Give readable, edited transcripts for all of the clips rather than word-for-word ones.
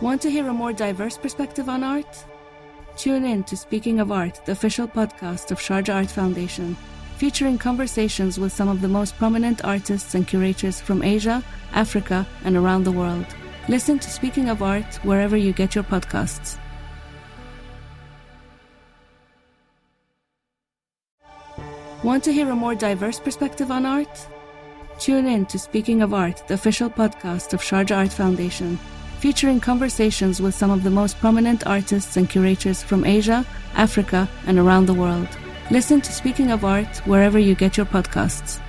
Want to hear a more diverse perspective on art? Tune in to Speaking of Art, the official podcast of Sharjah Art Foundation, featuring conversations with some of the most prominent artists and curators from Asia, Africa, and around the world. Listen to Speaking of Art wherever you get your podcasts. Want to hear a more diverse perspective on art? Tune in to Speaking of Art, the official podcast of Sharjah Art Foundation, featuring conversations with some of the most prominent artists and curators from Asia, Africa, and around the world. Listen to Speaking of Art wherever you get your podcasts.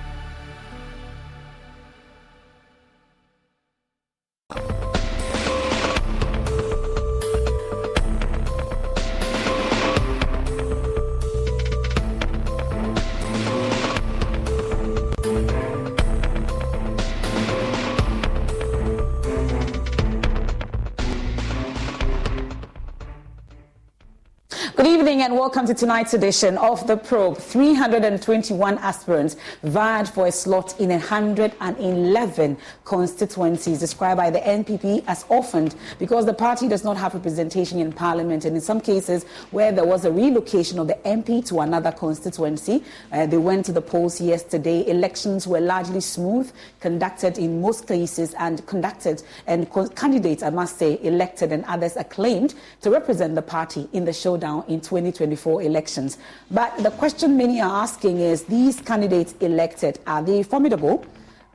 Good evening and welcome to tonight's edition of The Probe. 321 aspirants vied for a slot in 111 constituencies described by the NPP as orphaned because the party does not have representation in parliament, and in some cases where there was a relocation of the MP to another constituency. They went to the polls yesterday. Elections were largely smooth, conducted in most cases, and candidates, I must say, elected and others acclaimed to represent the party in the showdown in 2024 elections. But the question many are asking is, these candidates elected, are they formidable?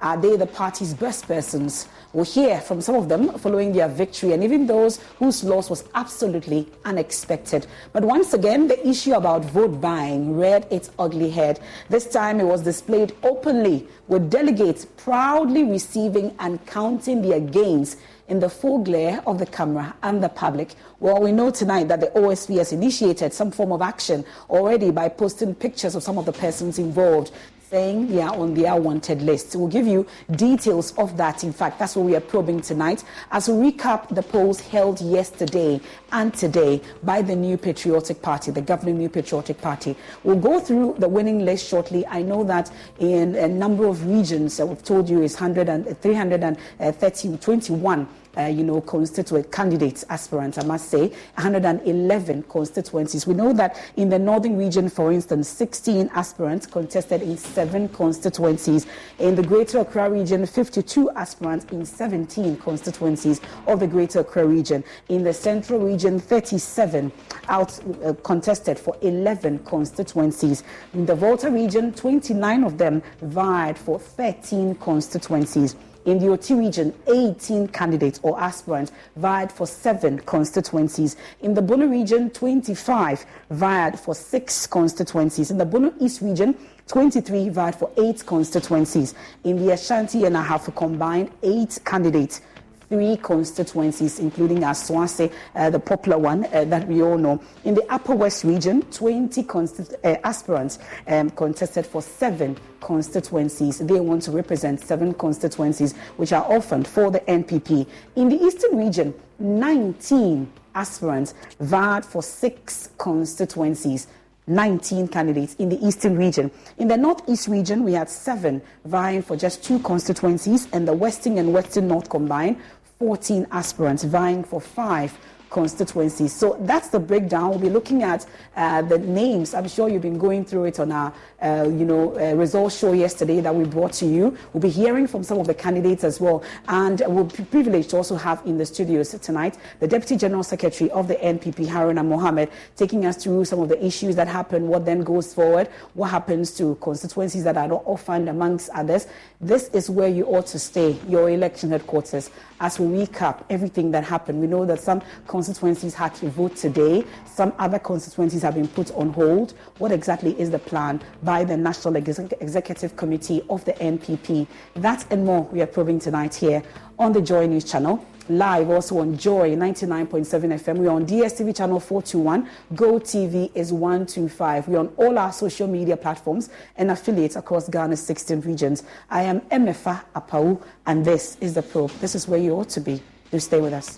Are they the party's best persons? We'll hear from some of them following their victory, and even those whose loss was absolutely unexpected. But once again, the issue about vote buying reared its ugly head. This time it was displayed openly, with delegates proudly receiving and counting their gains in the full glare of the camera and the public. Well, we know tonight that the OSP has initiated some form of action already by posting pictures of some of the persons involved, saying they are on their wanted list. We'll give you details of that. In fact, that's what we are probing tonight as we recap the polls held yesterday and today by the New Patriotic Party, the governing New Patriotic Party. We'll go through the winning list shortly. I know that in a number of regions, we've told you is 321 constituent candidates, aspirants, I must say, 111 constituencies. We know that in the northern region, for instance, 16 aspirants contested in 7 constituencies. In the Greater Accra region, 52 aspirants in 17 constituencies of the Greater Accra region. In the Central region, 37 contested for 11 constituencies. In the Volta region, 29 of them vied for 13 constituencies. In the Oti region, 18 candidates or aspirants vied for 7 constituencies. In the Bono region, 25 vied for 6 constituencies. In the Bono East region, 23 vied for 8 constituencies. In the Ashanti and Ahafo combined, 8 candidates, 3 constituencies, including Aswase, the popular one that we all know. In the Upper West region, 20 aspirants contested for 7 constituencies. They want to represent 7 constituencies, which are orphaned for the NPP. In the Eastern region, 19 aspirants vied for 6 constituencies. 19 candidates in the Eastern region. In the Northeast region, we had 7 vying for just 2 constituencies, and the Western and Western North combined, 14 aspirants vying for 5 constituencies. So that's the breakdown. We'll be looking at the names. I'm sure you've been going through it on our results show yesterday that we brought to you. We'll be hearing from some of the candidates as well, and we'll be privileged to also have in the studios tonight the Deputy General Secretary of the NPP, Haruna Mohammed, taking us through some of the issues that happen, what then goes forward, what happens to constituencies that are not orphaned amongst others. This is where you ought to stay, your election headquarters, as we recap everything that happened. We know that some constituencies had to vote today. Some other constituencies have been put on hold. What exactly is the plan by the National Executive Committee of the NPP? That and more we are probing tonight here on the Joy News channel. Live also on Joy 99.7 FM. We're on DSTV channel 421. Go TV is 125. We're on all our social media platforms and affiliates across Ghana's 16 regions. I am Emefa Apau, and this is The Probe. This is where you ought to be. Do stay with us.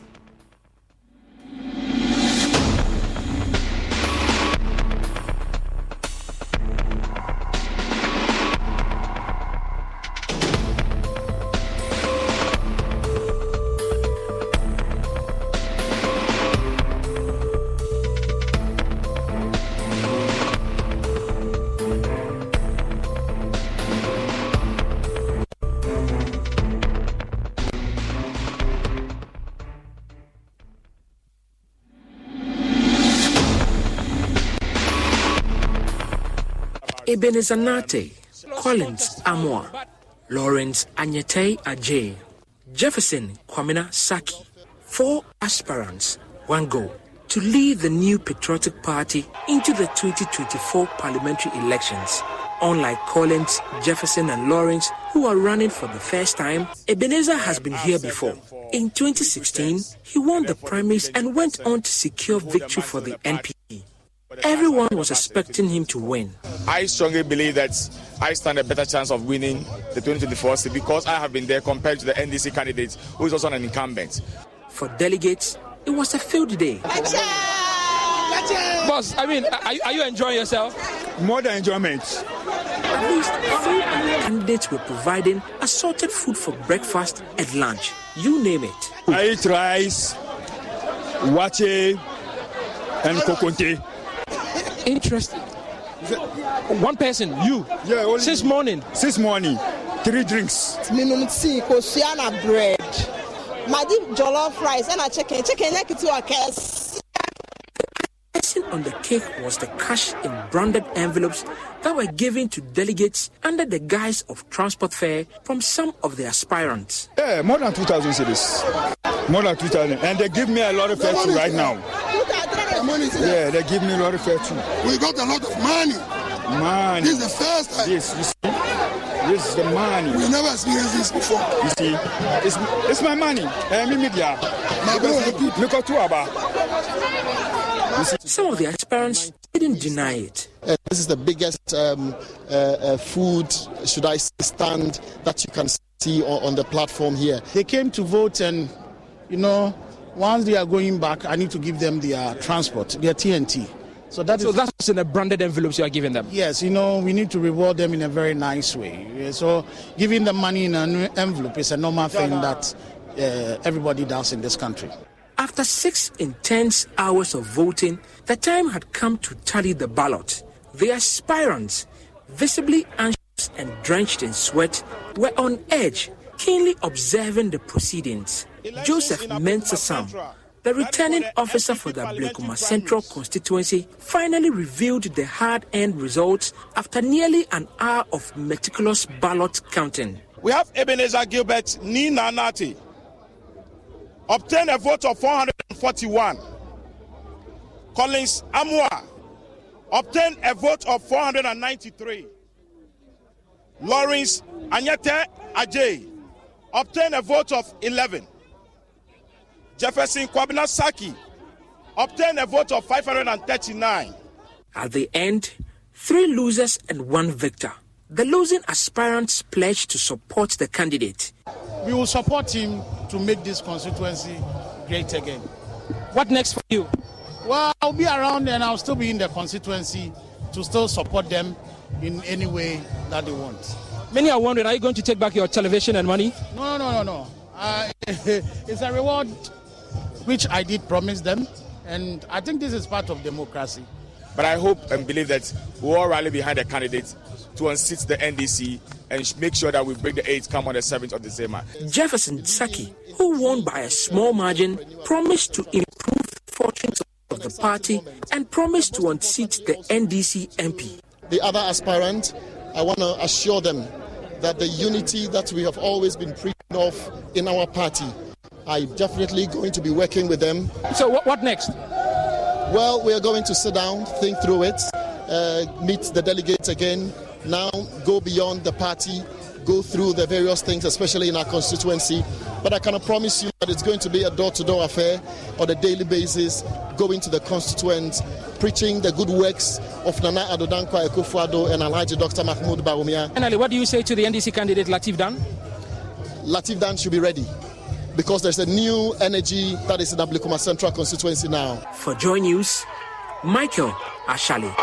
Ebenezer Nartey, Collins Amoah, Lawrence Anyete Ajay, Jefferson Kwamina Saki. 4 aspirants, 1 goal, to lead the new Patriotic Party into the 2024 parliamentary elections. Unlike Collins, Jefferson and Lawrence, who are running for the first time, Ebenezer has been here before. In 2016, he won the primaries and went on to secure victory for the NPP. Everyone was expecting him to win. I strongly believe that I stand a better chance of winning the 2024 seat because I have been there compared to the NDC candidate who is also an incumbent. For delegates, it was a field day. Boss, I mean, are you enjoying yourself? More than enjoyment. At least 3 candidates were providing assorted food for breakfast and lunch. You name it. I eat rice, wache, and kokonte. Interesting. One person, you? Yeah, only Since morning? Since morning. 3 drinks. Minimum tea, kosiana bread. Madi jollof rice and a chicken neck to a case. Icing on the cake was the cash in branded envelopes that were given to delegates under the guise of transport fare from some of the aspirants. Yeah, more than 2,000 cities. More than 2,000. And they give me a lot of fare too right now. Yeah, they give me a lot of fare too. We got a lot of money. Money. This is the first time. Yes, you see. This is the money. We never experienced this before. You see, it's my money. Media. Some of the aspirants didn't deny it. This is the biggest food, should I say, stand that you can see on the platform here. They came to vote and, once they are going back, I need to give them their transport, their TNT. So that's in the branded envelopes you are giving them? Yes, we need to reward them in a very nice way. So giving them money in an envelope is a normal thing that everybody does in this country. After 6 intense hours of voting, the time had come to tally the ballot. The aspirants, visibly anxious and drenched in sweat, were on edge, keenly observing the proceedings. Joseph Mensah Sam, the returning officer for the Ablekuma Central constituency, finally revealed the hard-earned results after nearly an hour of meticulous ballot counting. We have Ebenezer Gilbert Nina Nartey obtained a vote of 441. Collins Amoah obtained a vote of 493. Lawrence Anyete Ajay obtained a vote of 11. Jefferson Kwamina Saki obtained a vote of 539. At the end, 3 losers and 1 victor. The losing aspirants pledged to support the candidate. We will support him to make this constituency great again. What next for you? Well, I'll be around and I'll still be in the constituency to still support them in any way that they want. Many are wondering, are you going to take back your television and money? No. It's a reward which I did promise them, and I think this is part of democracy. But I hope and believe that we all rally behind the candidate to unseat the NDC and make sure that we break the 8th come on the 7th of December. Jefferson Saki, who won by a small margin, promised to improve fortunes of the party and promised to unseat the NDC MP. The other aspirant, I want to assure them that the unity that we have always been preaching of in our party, I'm definitely going to be working with them. So what next? Well, we are going to sit down, think through it, meet the delegates again, now go beyond the party, go through the various things, especially in our constituency. But I can promise you that it's going to be a door-to-door affair on a daily basis, going to the constituents, preaching the good works of Nana Addo Dankwa Akufo-Addo and Alhaji Dr. Mahmoud Bawumia. Finally, what do you say to the NDC candidate Lateef Dan? Lateef Dan should be ready, because there's a new energy that is in Ablekuma Central constituency now. For Joy News, Michael Ashali.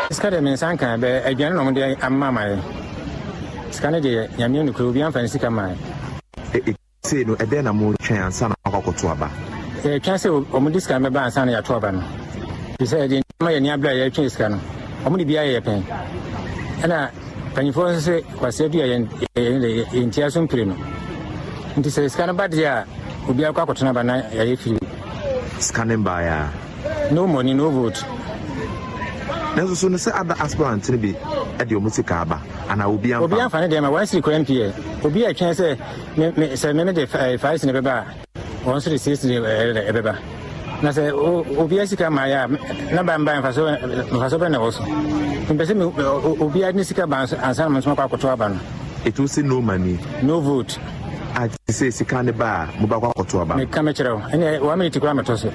Skade men sanka be aduane no de amma mai. Skane de nyame no kuro bi amfa sika mai. Say no ede na mo twen ansa na akokoto aba. Twen se o mo diska me ba ansa na ya to aba no. Bi say de ma ye ni abla ye twen sika no. O mo de bia ye pen. Ana panifo se kwase du ye ntia so mpire no. Nti se skane ba de a obi akwa akoto na ba na ye firi. Skane ba ya No money, no vote. Nanso so no say other aspirant ni bi e de omusika aba ana obi amfa. Obi amfa ne de ma wan siri ko MPA. Obi a twen say me de 5 ne beba. Won so de 6 ne beba. Na say obi asika ma ya na ba mba mfa so be na wo so. Mpese me obi a ni sika ba ansa na mo kwakoto aba no. It will say no money, no vote. I say sika ne ba mo ba kwakoto aba. Me ka me kire wo. Ene 1 minute kwa me to so.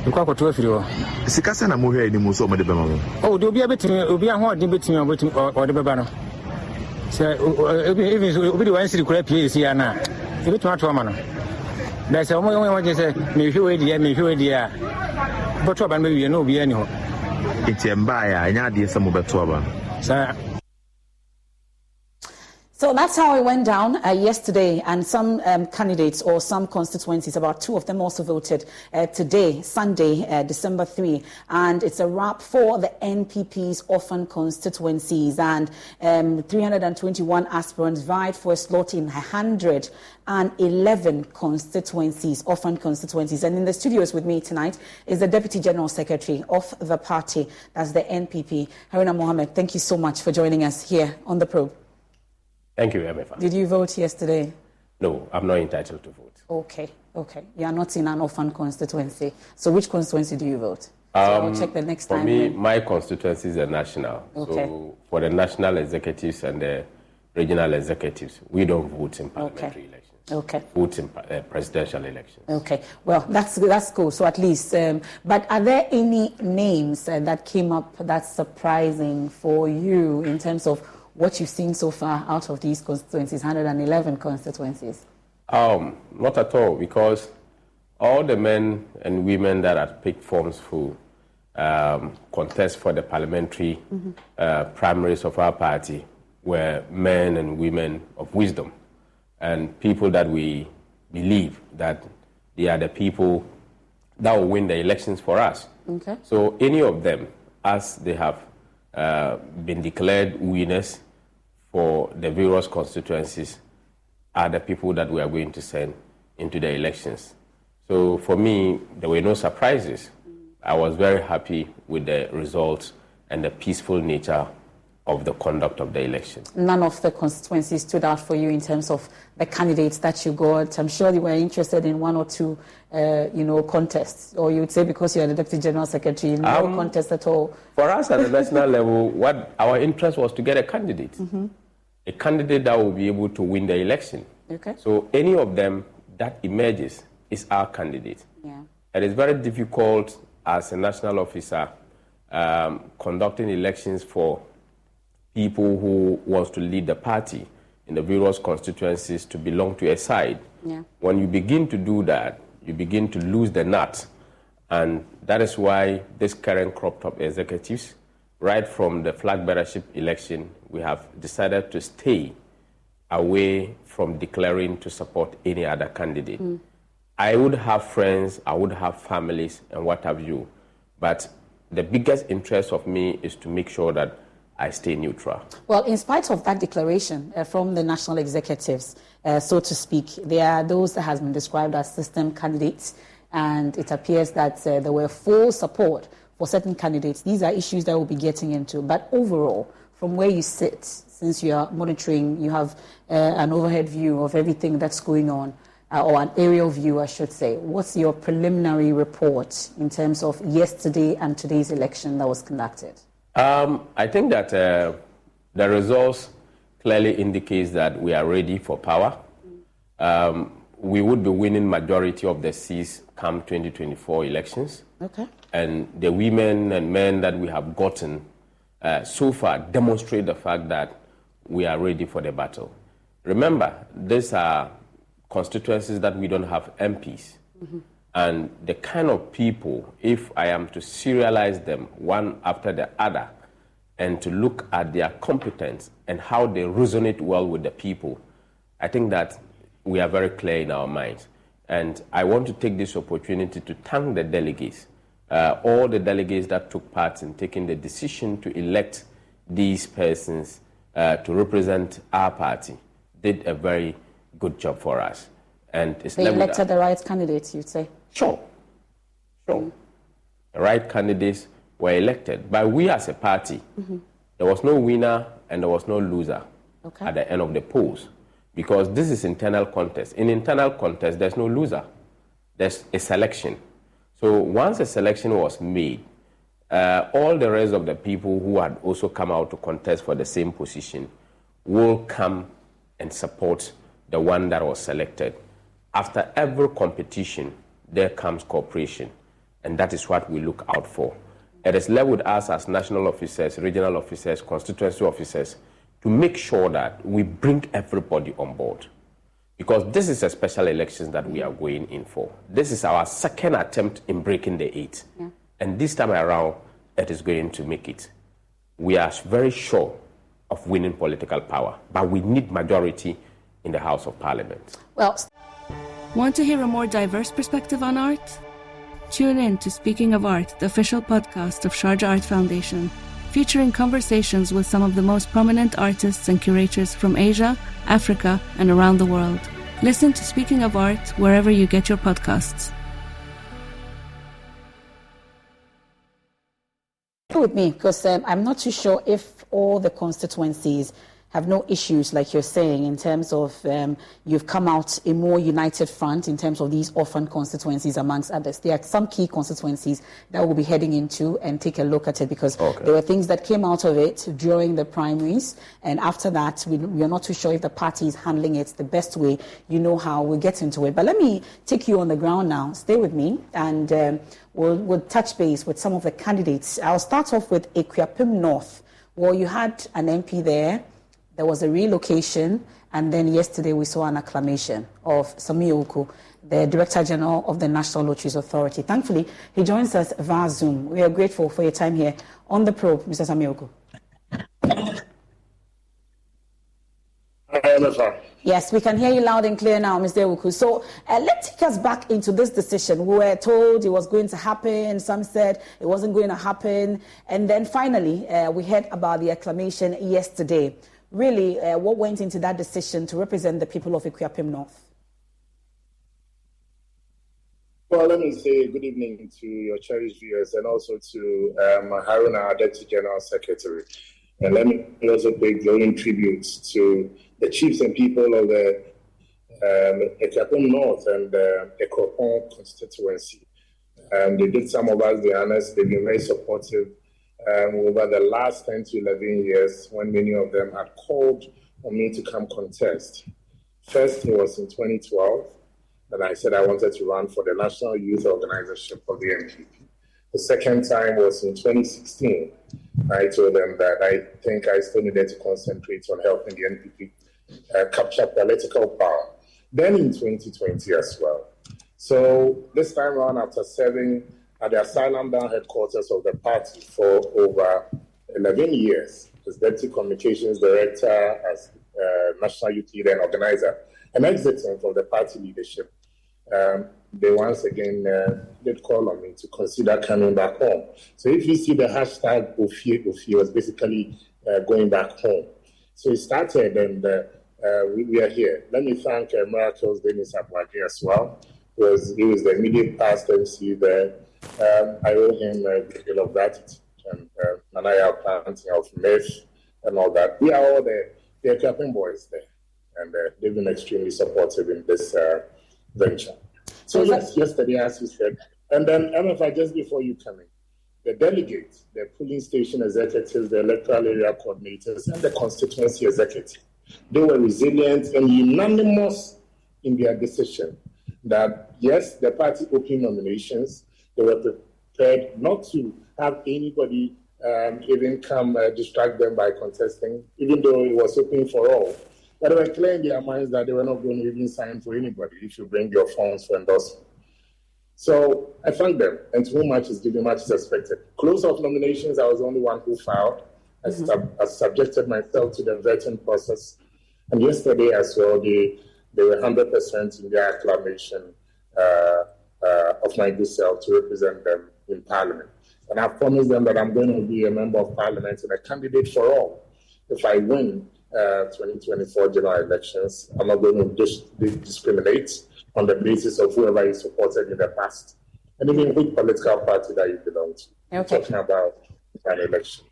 Kwakoto afiri wo. Sika se na mo hwe ni mo so mo de be ma wo. Oh, do obi a betimi obi a ho de betimi o de beba no. Say even obi de wan siri kura pie si ana. E betimi ato ama no. Da say omo je say me hwe we dia. But oba no wie no obi ani ho. Etemba ya anya de se mo beto aba. Say So that's how it went down yesterday, and some candidates or some constituencies, about 2 of them also voted today, Sunday, December 3. And it's a wrap for the NPP's orphan constituencies, and 321 aspirants vied for a slot in 111 constituencies, orphan constituencies. And in the studios with me tonight is the Deputy General Secretary of the party, that's the NPP, Haruna Mohammed. Thank you so much for joining us here on The Probe. Thank you, MFA. Did you vote yesterday? No, I'm not entitled to vote. Okay. You are not in an orphan constituency. So which constituency do you vote? So I'll check the next time. For me, my constituency is a national. Okay. So for the national executives and the regional executives, we don't vote in parliamentary elections. Okay. Vote in presidential elections. Okay. Well, that's cool. So at least, but are there any names that came up that's surprising for you in terms of what you've seen so far out of these constituencies, 111 constituencies? Not at all, because all the men and women that had picked forms for contest for the parliamentary primaries of our party were men and women of wisdom and people that we believe that they are the people that will win the elections for us. Okay. So any of them, as they have been declared winners for the various constituencies, are the people that we are going to send into the elections. So for me, there were no surprises. I was very happy with the results and the peaceful nature of the conduct of the election. None of the constituencies stood out for you in terms of the candidates that you got. I'm sure you were interested in 1 or 2, contests, or you would say because you are the Deputy General Secretary, no contest at all. For us at the national level, what our interest was to get a candidate. A candidate that will be able to win the election. Okay. So any of them that emerges is our candidate. Yeah. It is very difficult as a national officer conducting elections for people who wants to lead the party in the various constituencies to belong to a side. Yeah. When you begin to do that, you begin to lose the nut. And that is why this current crop of executives, right from the flag bearership election, we have decided to stay away from declaring to support any other candidate. I would have friends, I would have families, and what have you. But the biggest interest of me is to make sure that I stay neutral. Well, in spite of that declaration from the national executives, so to speak, there are those that has been described as system candidates, and it appears that there were full support for certain candidates. These are issues that we'll be getting into. But overall, from where you sit, since you are monitoring, you have an overhead view of everything that's going on, or an aerial view, I should say. What's your preliminary report in terms of yesterday and today's election that was conducted? I think that the results clearly indicates that we are ready for power. We would be winning majority of the seats come 2024 elections. Okay. And the women and men that we have gotten so far demonstrate the fact that we are ready for the battle. Remember, these are constituencies that we don't have MPs. And the kind of people, if I am to serialize them one after the other and to look at their competence and how they resonate well with the people, I think that we are very clear in our minds. And I want to take this opportunity to thank the delegates, all the delegates that took part in taking the decision to elect these persons to represent our party, did a very good job for us. And it's they elected the right candidates, you'd say? Sure. The right candidates were elected. But we as a party, there was no winner and there was no loser at the end of the polls, because this is internal contest. In internal contest, there's no loser. There's a selection. So once a selection was made, all the rest of the people who had also come out to contest for the same position will come and support the one that was selected. After every competition, there comes cooperation, and that is what we look out for. It is left with us as national officers, regional officers, constituency officers to make sure that we bring everybody on board. Because this is a special election that we are going in for. This is our second attempt in breaking the 8. Yeah. And this time around, it is going to make it. We are very sure of winning political power, but we need majority in the House of Parliament. Well, want to hear a more diverse perspective on art? Tune in to Speaking of Art, the official podcast of Sharjah Art Foundation, featuring conversations with some of the most prominent artists and curators from Asia, Africa, and around the world. Listen to Speaking of Art wherever you get your podcasts. With me, because I'm not too sure if all the constituencies have no issues, like you're saying, in terms of you've come out a more united front in terms of these orphan constituencies, amongst others. There are some key constituencies that we'll be heading into and take a look at it, because there were things that came out of it during the primaries, and after that, we are not too sure if the party is handling it the best way. You know how we'll get into it. But let me take you on the ground now. Stay with me, and we'll touch base with some of the candidates. I'll start off with Akuapem North. Well, you had an MP there. There was a relocation, and then yesterday we saw an acclamation of Samuel Oku, the Director General of the National Lotteries Authority. Thankfully, he joins us via Zoom. We are grateful for your time here on The Probe, Mr. Samuel Oku. Yes, we can hear you loud and clear now, Mr. Oku. So let's take us back into this decision. We were told it was going to happen. Some said it wasn't going to happen. And then finally, we heard about the acclamation yesterday. Really, what went into that decision to represent the people of Akuapem North? Well, let me say good evening to your cherished viewers and also to Haruna, our Deputy General Secretary. And let me also pay glowing tributes to the chiefs and people of the Akuapem North and the Ekropon constituency. They did some of us the honors. They've been very supportive over the last 10 to 11 years, when many of them had called on me to come contest. First, it was in 2012 that I said I wanted to run for the National Youth Organization of the NPP. The second time was in 2016. I told them that I think I still needed to concentrate on helping the NPP capture political power. Then in 2020 as well. So this time around, after serving at the Asylum Down headquarters of the party for over 11 years, as Deputy Communications Director, as National Youth Leader and Organizer, and exiting from the party leadership, they once again did call on me to consider coming back home. So if you see the hashtag Ofie was basically going back home. So it started, and we are here. Let me thank Miracles Dennis Abwagi as well. He was the immediate past MC there. I owe him a great deal of gratitude, and Nanaya planting of myth and all that. We are all the Akuapem boys there, and they've been extremely supportive in this venture. So yes, yesterday, as you said, and then MFI, just before you come in, the delegates, the polling station executives, the electoral area coordinators, and the constituency executive, they were resilient and unanimous in their decision that yes, the party opened nominations. They were prepared not to have anybody even come distract them by contesting, even though it was open for all. But they were clear in their minds that they were not going to even sign for anybody if you bring your forms for endorsement. So I thank them, and to whom much is given, much is expected. Close of nominations, I was the only one who filed. I subjected myself to the vetting process. And yesterday as well, they were 100% in their acclamation of my good self to represent them in Parliament. And I've promised them that I'm going to be a member of Parliament and a candidate for all. If I win 2024 general elections, I'm not going to discriminate on the basis of whoever is supported in the past. and even which political party that you belong to. Okay. Talking about an election.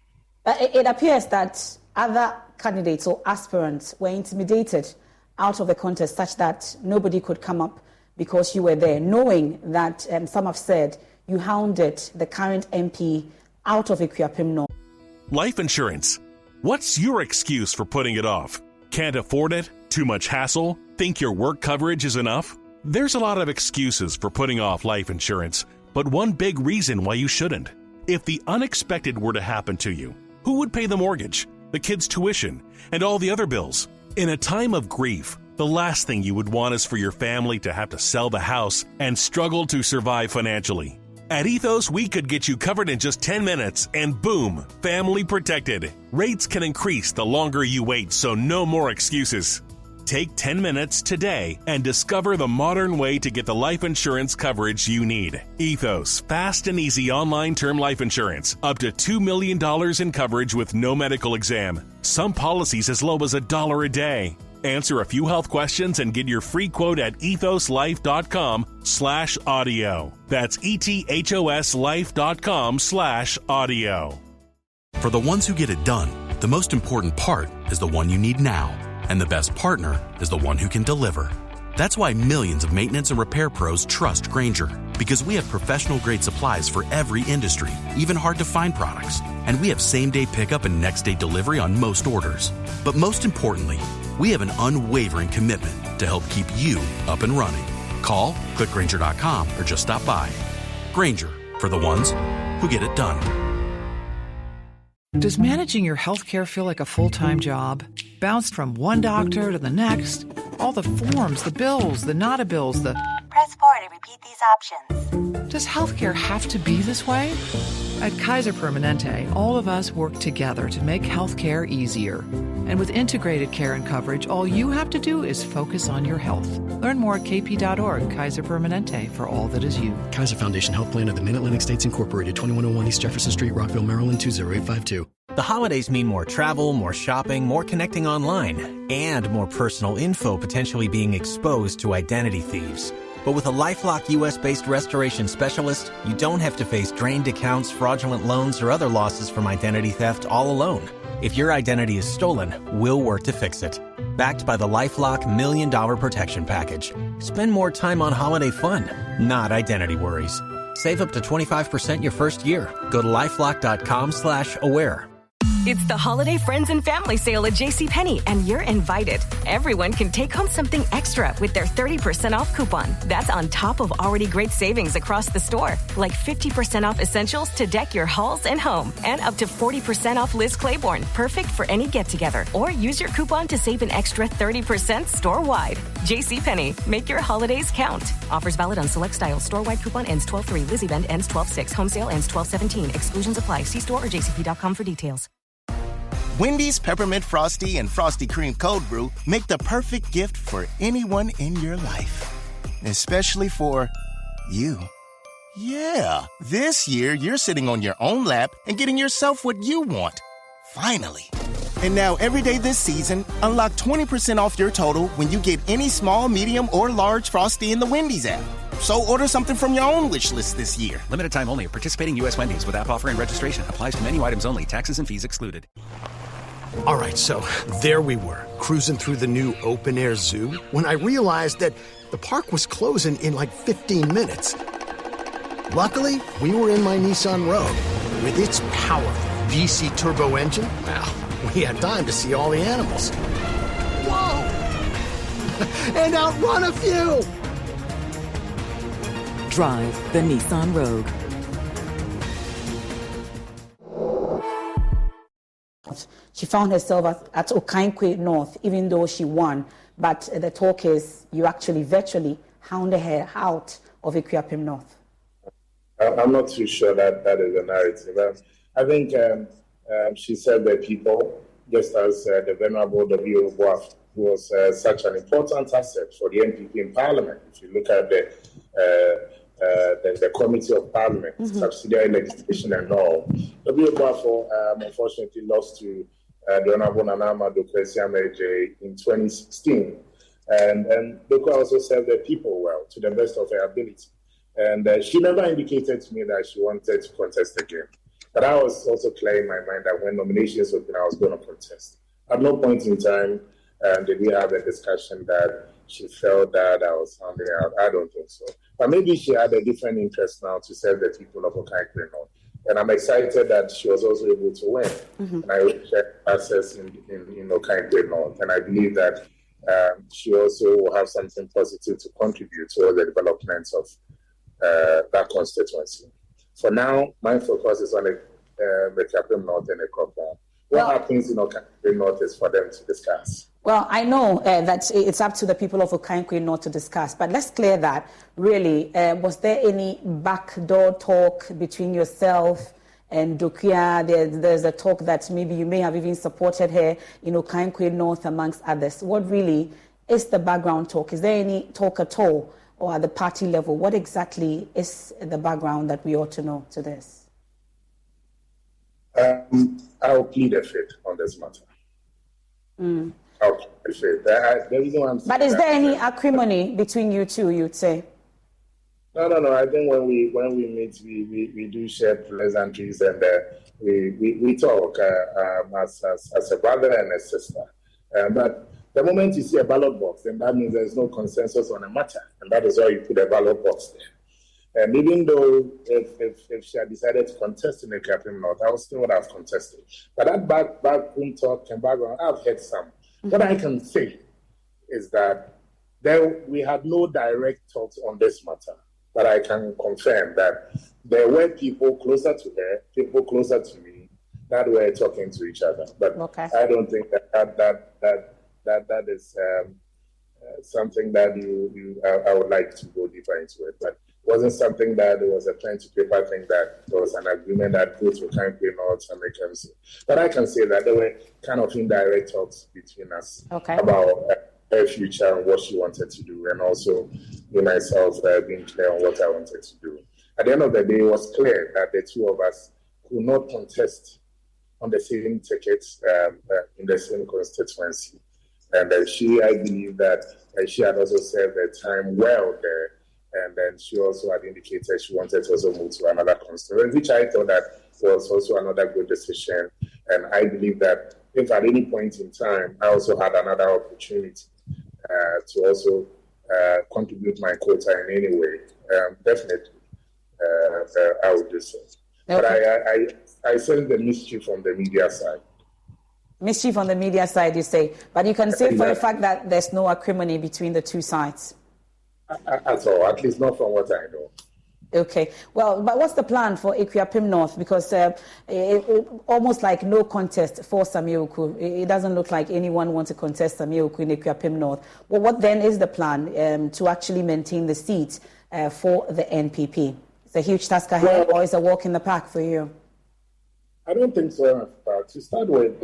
It appears that other candidates or aspirants were intimidated out of the contest such that nobody could come up because you were there, knowing that some have said you hounded the current MP out of Akuapem North. Life insurance. What's your excuse for putting it off? Can't afford it? Too much hassle? Think your work coverage is enough? There's a lot of excuses for putting off life insurance, but one big reason why you shouldn't. If the unexpected were to happen to you, who would pay the mortgage, the kids' tuition, and all the other bills? In a time of grief, the last thing you would want is for your family to have to sell the house and struggle to survive financially. At Ethos, we could get you covered in just 10 minutes and boom, family protected. Rates can increase the longer you wait, so no more excuses. Take 10 minutes today and discover the modern way to get the life insurance coverage you need. Ethos, fast and easy online term life insurance. Up to $2 million in coverage with no medical exam. Some policies as low as $1 a day. Answer a few health questions and get your free quote at ethoslife.com/audio. That's ethoslife.com/audio. For the ones who get it done, the most important part is the one you need now. And the best partner is the one who can deliver. That's why millions of maintenance and repair pros trust Grainger, because we have professional-grade supplies for every industry, even hard-to-find products. And we have same-day pickup and next-day delivery on most orders. But most importantly, we have an unwavering commitment to help keep you up and running. Call, click Grainger.com, or just stop by. Grainger, for the ones who get it done. Does managing your health care feel like a full-time job? Bounced from one doctor to the next? All the forms, the bills, the not-a bills, the... Press 4 to repeat these options. Does healthcare have to be this way? At Kaiser Permanente, all of us work together to make healthcare easier. And with integrated care and coverage, all you have to do is focus on your health. Learn more at kp.org. Kaiser Permanente, for all that is you. Kaiser Foundation Health Plan of the Mid-Atlantic States Incorporated, 2101 East Jefferson Street, Rockville, Maryland, 20852. The holidays mean more travel, more shopping, more connecting online, and more personal info potentially being exposed to identity thieves. But with a LifeLock U.S.-based restoration specialist, you don't have to face drained accounts, fraudulent loans, or other losses from identity theft all alone. If your identity is stolen, we'll work to fix it. Backed by the LifeLock $1 Million Protection Package. Spend more time on holiday fun, not identity worries. Save up to 25% your first year. Go to LifeLock.com/aware. It's the Holiday Friends and Family Sale at JCPenney, and you're invited. Everyone can take home something extra with their 30% off coupon. That's on top of already great savings across the store, like 50% off essentials to deck your halls and home, and up to 40% off Liz Claiborne, perfect for any get-together. Or use your coupon to save an extra 30% store-wide. JCPenney, make your holidays count. Offers valid on select styles. Store-wide coupon ends 12/3. Liz event ends 12/6. Home sale ends 12/17. Exclusions apply. See store or jcp.com for details. Wendy's Peppermint Frosty and Frosty Cream Cold Brew make the perfect gift for anyone in your life. Especially for you. Yeah, this year you're sitting on your own lap and getting yourself what you want. Finally. And now every day this season, unlock 20% off your total when you get any small, medium, or large Frosty in the Wendy's app. So order something from your own wish list this year. Limited time only. Participating U.S. Wendy's with app offer and registration. Applies to menu items only. Taxes and fees excluded. All right, so there we were, cruising through the new open-air zoo, when I realized that the park was closing in like 15 minutes. Luckily, we were in my Nissan Rogue. With its powerful VC turbo engine, well, we had time to see all the animals. Whoa! And outrun a few! Drive the Nissan Rogue. She found herself at Okankwe North, even though she won. But the talk is you actually virtually hounded her out of Akuapem North. I'm not too sure that is a narrative. I think she said that people, just as the Venerable W. Boaf was such an important asset for the NPP in Parliament. If you look at the Committee of Parliament, subsidiary legislation and all, W. Boaf unfortunately lost to the Honorable Nana Amadou Kwesi in 2016. And Doko also served the people well, to the best of her ability. And she never indicated to me that she wanted to contest again. But I was also clear in my mind that when nominations opened, I was going to contest. At no point in time did we have a discussion that she felt that I was sounding out. I don't think so. But maybe she had a different interest now to serve the people of Okaigwe North. And I'm excited that she was also able to win. Mm-hmm. And I will check access in Okaigwe North. And I believe that she also will have something positive to contribute to the development of that constituency. For now, my focus is on the Ekuapem North and Ekofon. What happens in Okaigwe North is for them to discuss. Well, I know that it's up to the people of Okaigwe North to discuss, but let's clear that. Really, was there any backdoor talk between yourself and Dokuya? There's a talk that maybe you may have even supported her in Okaigwe North, amongst others. What really is the background talk? Is there any talk at all, or at the party level? What exactly is the background that we ought to know to this? I'll plead the fifth on this matter. I'll plead the fifth. The reason why I'm saying but is there any acrimony between you two, you'd say? No. I think when we meet, we do share pleasantries and we talk as a brother and a sister. But the moment you see a ballot box, then that means there's no consensus on a matter, and that is why you put a ballot box there. And even though if she had decided to contest in the Ekuapem North, I still would have contested. But that backroom talk and background, I've heard some. Mm-hmm. What I can say is that we had no direct talks on this matter. But I can confirm that there were people closer to her, people closer to me, that were talking to each other. But okay. I don't think that is something that I would like to go deeper into it. But it wasn't something that there was a pen to paper thing that there was an agreement that goes to Okaigwe North and McKenzie. But I can say that there were kind of indirect talks between us about her future and what she wanted to do, and also me myself being clear on what I wanted to do. At the end of the day, it was clear that the two of us could not contest on the same tickets in the same constituency. And I believe that she had also served her time well there. And then she also had indicated she wanted to also move to another constituency, which I thought that was also another good decision. And I believe that if at any point in time I also had another opportunity to also contribute my quota in any way, definitely I would do so. Okay. But I sense the mischief from the media side. Mischief on the media side, you say. But you can say for a fact that there's no acrimony between the two sides. At all, at least not from what I know. Okay. Well, but what's the plan for Ekuapem North? Because almost like no contest for Samia Oku. It doesn't look like anyone wants to contest Samia Oku in Ekuapem North. Well, what then is the plan to actually maintain the seat for the NPP? It's a huge task ahead, or is a walk in the park for you? I don't think so. To start with,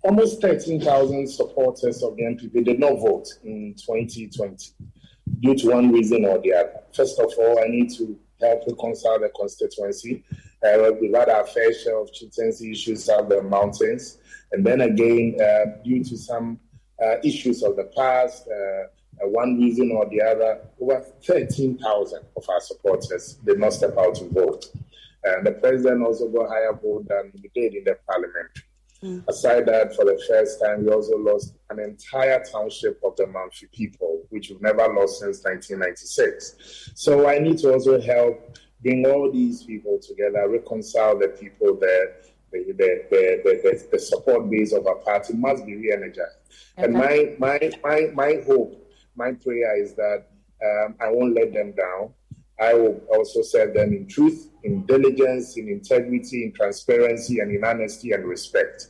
almost 13,000 supporters of the NPP did not vote in 2020 due to one reason or the other. First of all, I need to help reconcile the constituency. We've had our fair share of chieftaincy issues out the mountains. And then again, due to some issues of the past, one reason or the other, over 13,000 of our supporters did not step out to vote. And the president also got higher vote than we did in the parliamentary. Aside that, for the first time, we also lost an entire township of the Mamfi people, which we've never lost since 1996. So I need to also help bring all these people together, reconcile the people there. The support base of our party must be re-energized. Okay. And my hope, my prayer is that I won't let them down. I will also serve them in truth, in diligence, in integrity, in transparency, and in honesty and respect.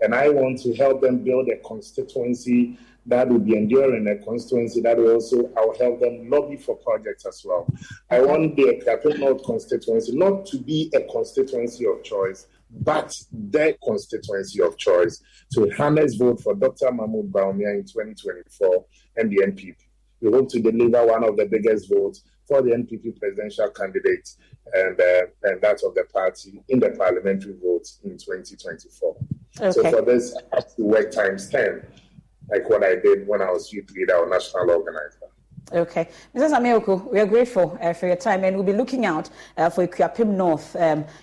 And I want to help them build a constituency that will be enduring, a constituency that will also, I'll help them lobby for projects as well. I want the Ekuapem North constituency not to be a constituency of choice, but the constituency of choice to harness vote for Dr. Mahmoud Bawumia in 2024 and the NPP. We hope to deliver one of the biggest votes for the NPP presidential candidate and that of the party in the parliamentary votes in 2024. Okay. So for this, I have to work times 10, like what I did when I was youth leader or national organizer. Okay. Mrs. Ameoku, we are grateful for your time, and we'll be looking out for Ikuapem North.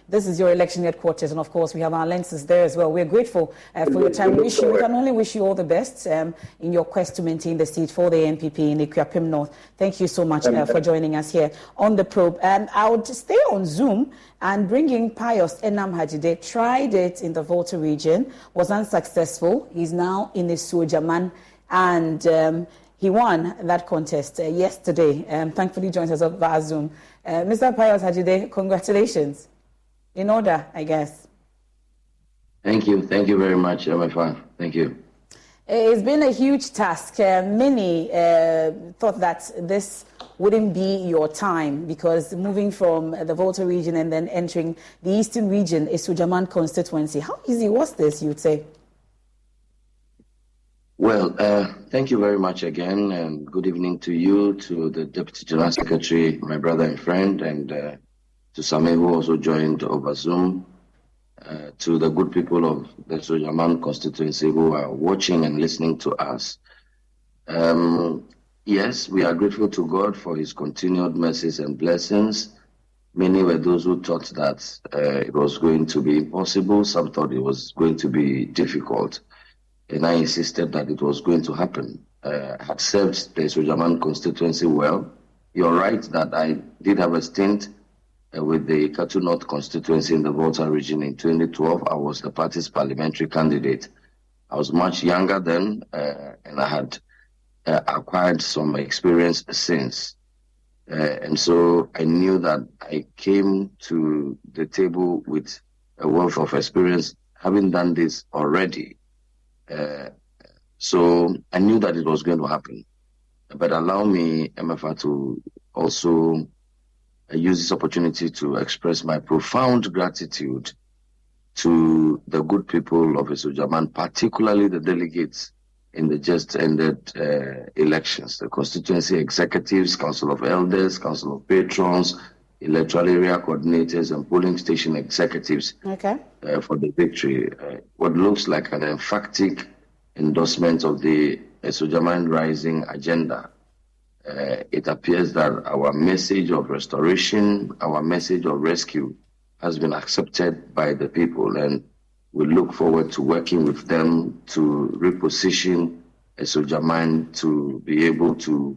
This is your election headquarters, and of course, we have our lenses there as well. We're grateful for your time. We can only wish you all the best in your quest to maintain the seat for the NPP in Ikuapem North. Thank you so much for joining us here on The Probe. I would stay on Zoom and bring in Pius Enam Hajide. Tried it in the Volta region, was unsuccessful. He's now in the Sojaman, and he won that contest yesterday. Thankfully joins us via Zoom. Mr. Pius Hajide, congratulations. In order, I guess. Thank you. Thank you very much, MFR. Thank you. It's been a huge task. Many thought that this wouldn't be your time because moving from the Volta region and then entering the Eastern region, Esujaman constituency. How easy was this, you'd say? Well, thank you very much again, and good evening to you, to the Deputy General Secretary, my brother and friend, and to Same, who also joined over Zoom, to the good people of the Sojaman constituency who are watching and listening to us. Yes, we are grateful to God for his continued mercies and blessings. Many were those who thought that it was going to be impossible. Some thought it was going to be difficult. And I insisted that it was going to happen. I had served the Sojaman constituency well. You're right that I did have a stint with the Katu North constituency in the Volta region in 2012. I was the party's parliamentary candidate. I was much younger then, and I had acquired some experience since. And so I knew that I came to the table with a wealth of experience, having done this already. So I knew that it was going to happen. But allow me, MFR, to also use this opportunity to express my profound gratitude to the good people of Esujaman, particularly the delegates in the just ended elections, the constituency executives, Council of Elders, Council of Patrons, electoral area coordinators, and polling station executives for the victory. What looks like an emphatic endorsement of the Esujaman Rising agenda. It appears that our message of restoration, our message of rescue has been accepted by the people, and we look forward to working with them to reposition Esujaman to be able to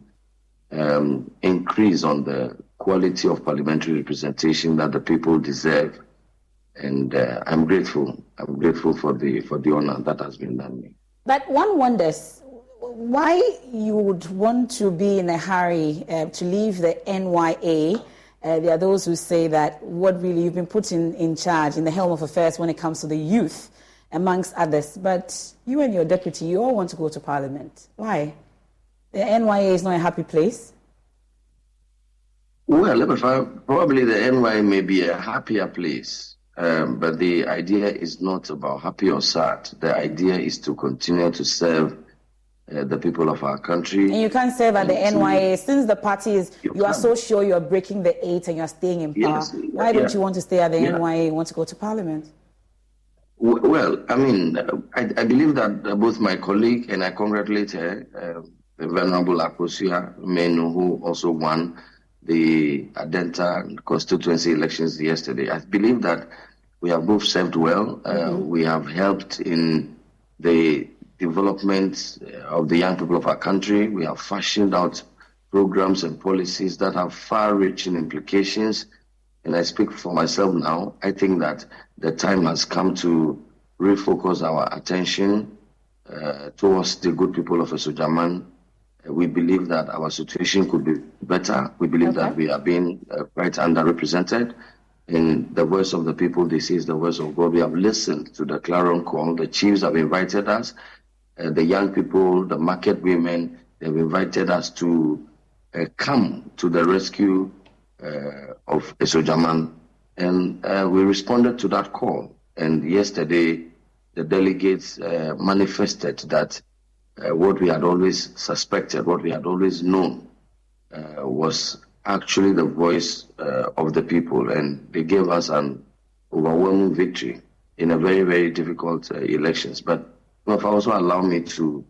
increase on the quality of parliamentary representation that the people deserve. And I'm grateful. I'm grateful for the honor that has been done me. But one wonders why you would want to be in a hurry to leave the NYA. There are those who say that what really you've been put in charge, in the helm of affairs when it comes to the youth, amongst others. But you and your deputy, you all want to go to Parliament. Why? The NYA is not a happy place? Well, probably the NYA may be a happier place, but the idea is not about happy or sad. The idea is to continue to serve the people of our country. And you can't serve at the NYA since the party is, you are so sure you are breaking the 8 and you are staying in power. Yes, why don't you want to stay at the NYA and want to go to Parliament? Well, I mean, I believe that both my colleague, and I congratulate her, the Venerable Akosia Menu, who also won the Adenta constituency elections yesterday. I believe that we have both served well. We have helped in the development of the young people of our country. We have fashioned out programs and policies that have far-reaching implications. And I speak for myself now. I think that the time has come to refocus our attention towards the good people of Esujaman. We believe that our situation could be better. We believe that we are being quite underrepresented. In the voice of the people, this is the voice of God. We have listened to the clarion call. The chiefs have invited us. The young people, the market women, they've invited us to come to the rescue of Esujaman. And we responded to that call. And yesterday, the delegates manifested that what we had always suspected, what we had always known, was actually the voice of the people. And they gave us an overwhelming victory in a very, very difficult elections. But if I also allow me to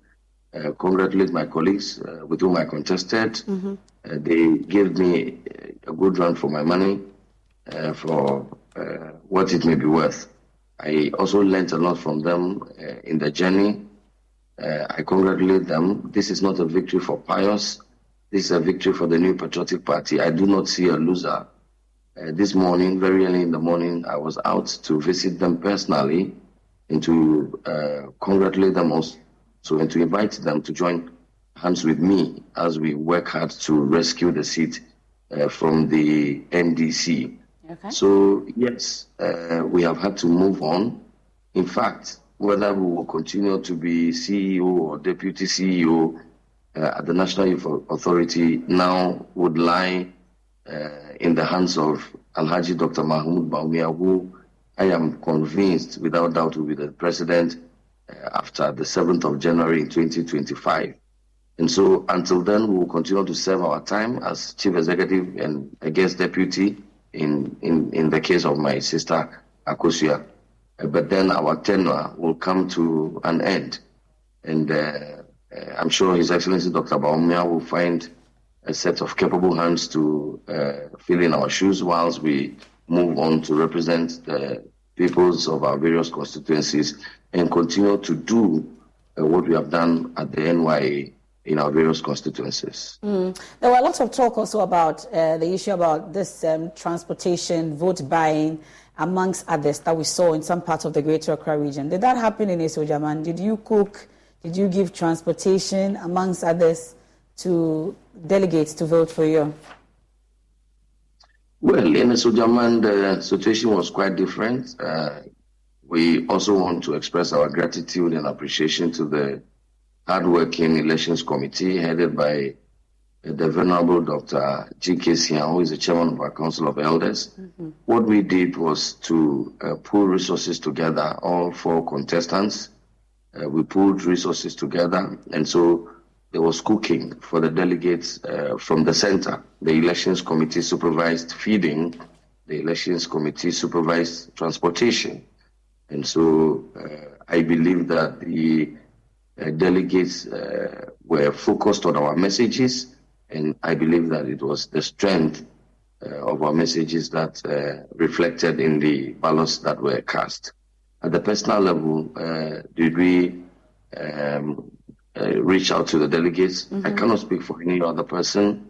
congratulate my colleagues with whom I contested. Mm-hmm. They gave me a good run for my money for what it may be worth. I also learned a lot from them in the journey. I congratulate them. This is not a victory for Pius. This is a victory for the New Patriotic Party. I do not see a loser. This morning, very early in the morning, I was out to visit them personally and to congratulate them also and to invite them to join hands with me as we work hard to rescue the seat from the NDC. Okay. So, yes, we have had to move on. In fact, whether we will continue to be CEO or deputy CEO at the National Youth Authority now would lie in the hands of Alhaji Dr. Mahmoud Bawumia, who I am convinced, without doubt, will be the president after the 7th of January in 2025. And so until then, we will continue to serve our time as chief executive and a guest deputy in the case of my sister Akosua. But then our tenure will come to an end. And I'm sure His Excellency Dr. Bawumia will find a set of capable hands to fill in our shoes whilst we move on to represent the peoples of our various constituencies and continue to do what we have done at the NYA in our various constituencies. There were a lot of talk also about the issue about this transportation, vote buying, amongst others that we saw in some parts of the Greater Accra region. Did that happen in Esojaman? Did you cook? Did you give transportation, amongst others, to delegates to vote for you? Well, in Esojaman, the situation was quite different. We also want to express our gratitude and appreciation to the hardworking elections committee headed by the Venerable Dr. G.K. Sian, who is the chairman of our Council of Elders. Mm-hmm. What we did was to pull resources together, all four contestants. We pulled resources together, and so there was cooking for the delegates from the center. The elections committee supervised feeding. The elections committee supervised transportation. And so I believe that the delegates were focused on our messages, and I believe that it was the strength of our messages that reflected in the ballots that were cast. At the personal level, did we reach out to the delegates? Mm-hmm. I cannot speak for any other person,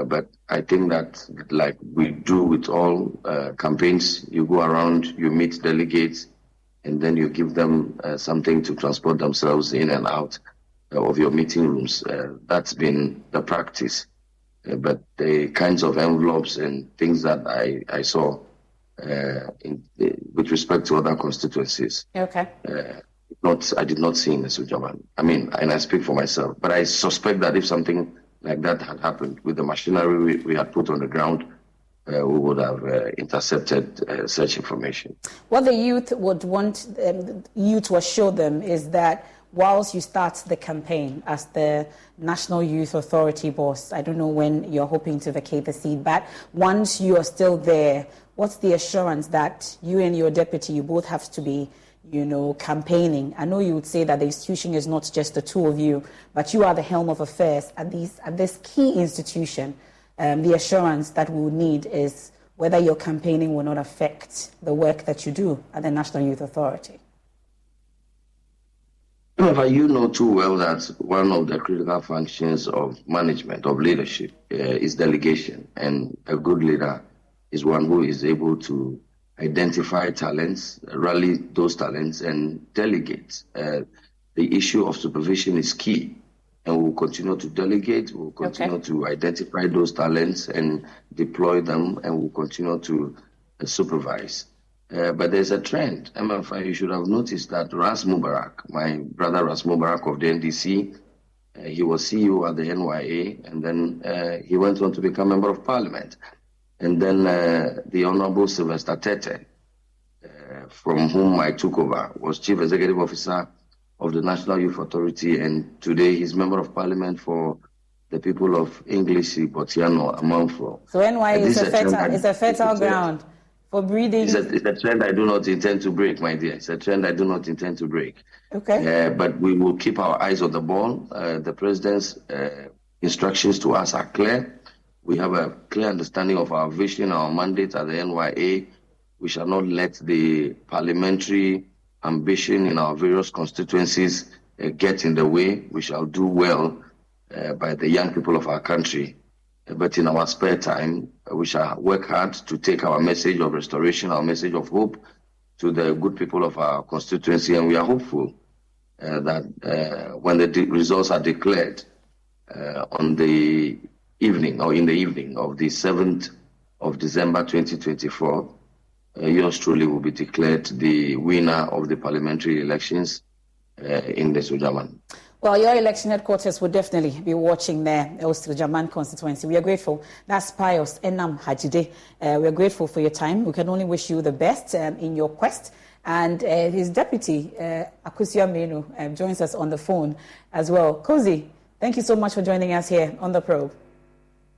but I think that, like we do with all campaigns, you go around, you meet delegates, and then you give them something to transport themselves in and out of your meeting rooms. That's been the practice. But the kinds of envelopes and things that I saw with respect to other constituencies, okay. I did not see in Esojaman. I mean, and I speak for myself, but I suspect that if something like that had happened with the machinery we had put on the ground, we would have intercepted such information. What the youth would want you to assure them is that whilst you start the campaign as the National Youth Authority boss, I don't know when you're hoping to vacate the seat, but once you are still there, what's the assurance that you and your deputy, you both have to be, campaigning? I know you would say that the institution is not just the two of you, but you are the helm of affairs at this key institution. The assurance that we would need is whether your campaigning will not affect the work that you do at the National Youth Authority. However, you know too well that one of the critical functions of management, of leadership, is delegation. And a good leader is one who is able to identify talents, rally those talents, and delegate. The issue of supervision is key. And we'll continue to delegate, we'll continue to identify those talents and deploy them, and we'll continue to supervise. But there's a trend. MFI, you should have noticed that Ras Mubarak, my brother Ras Mubarak of the NDC, he was CEO at the NYA, and then he went on to become Member of Parliament. And then the Honorable Sylvester Tete, from whom I took over, was Chief Executive Officer of the National Youth Authority, and today he's Member of Parliament for the people of English, Botiano, Amanfo. So NYA is a fertile ground for breeding. It's a trend I do not intend to break, my dear. It's a trend I do not intend to break. Okay. But we will keep our eyes on the ball. The president's instructions to us are clear. We have a clear understanding of our vision, our mandate at the NYA. We shall not let the parliamentary ambition in our various constituencies get in the way. We shall do well by the young people of our country. But in our spare time, we shall work hard to take our message of restoration, our message of hope to the good people of our constituency. And we are hopeful that when the results are declared on the evening or in the evening of the 7th of December 2024, yours truly will be declared the winner of the parliamentary elections in the Sojaman. Well, your election headquarters will definitely be watching there, Ostrijaman constituency. We are grateful. That's Pius Enam Hajide. We are grateful for your time. We can only wish you the best in your quest. And his deputy, Akosua Menu, joins us on the phone as well. Cozy, thank you so much for joining us here on The Probe.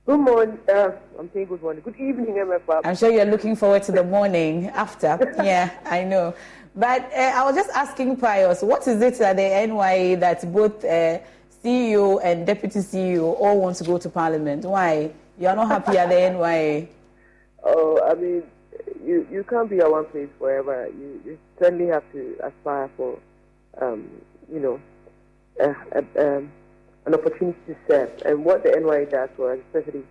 Good morning. I'm saying good morning. Good evening, MFA. I'm sure you're looking forward to the morning after. Yeah, I know. But I was just asking Pius, what is it at the NYA that both CEO and deputy CEO all want to go to Parliament? Why? You're not happy at the NYA? Oh, I mean, you can't be at one place forever. You certainly have to aspire for, an opportunity to serve. And what the NYA does for us, especially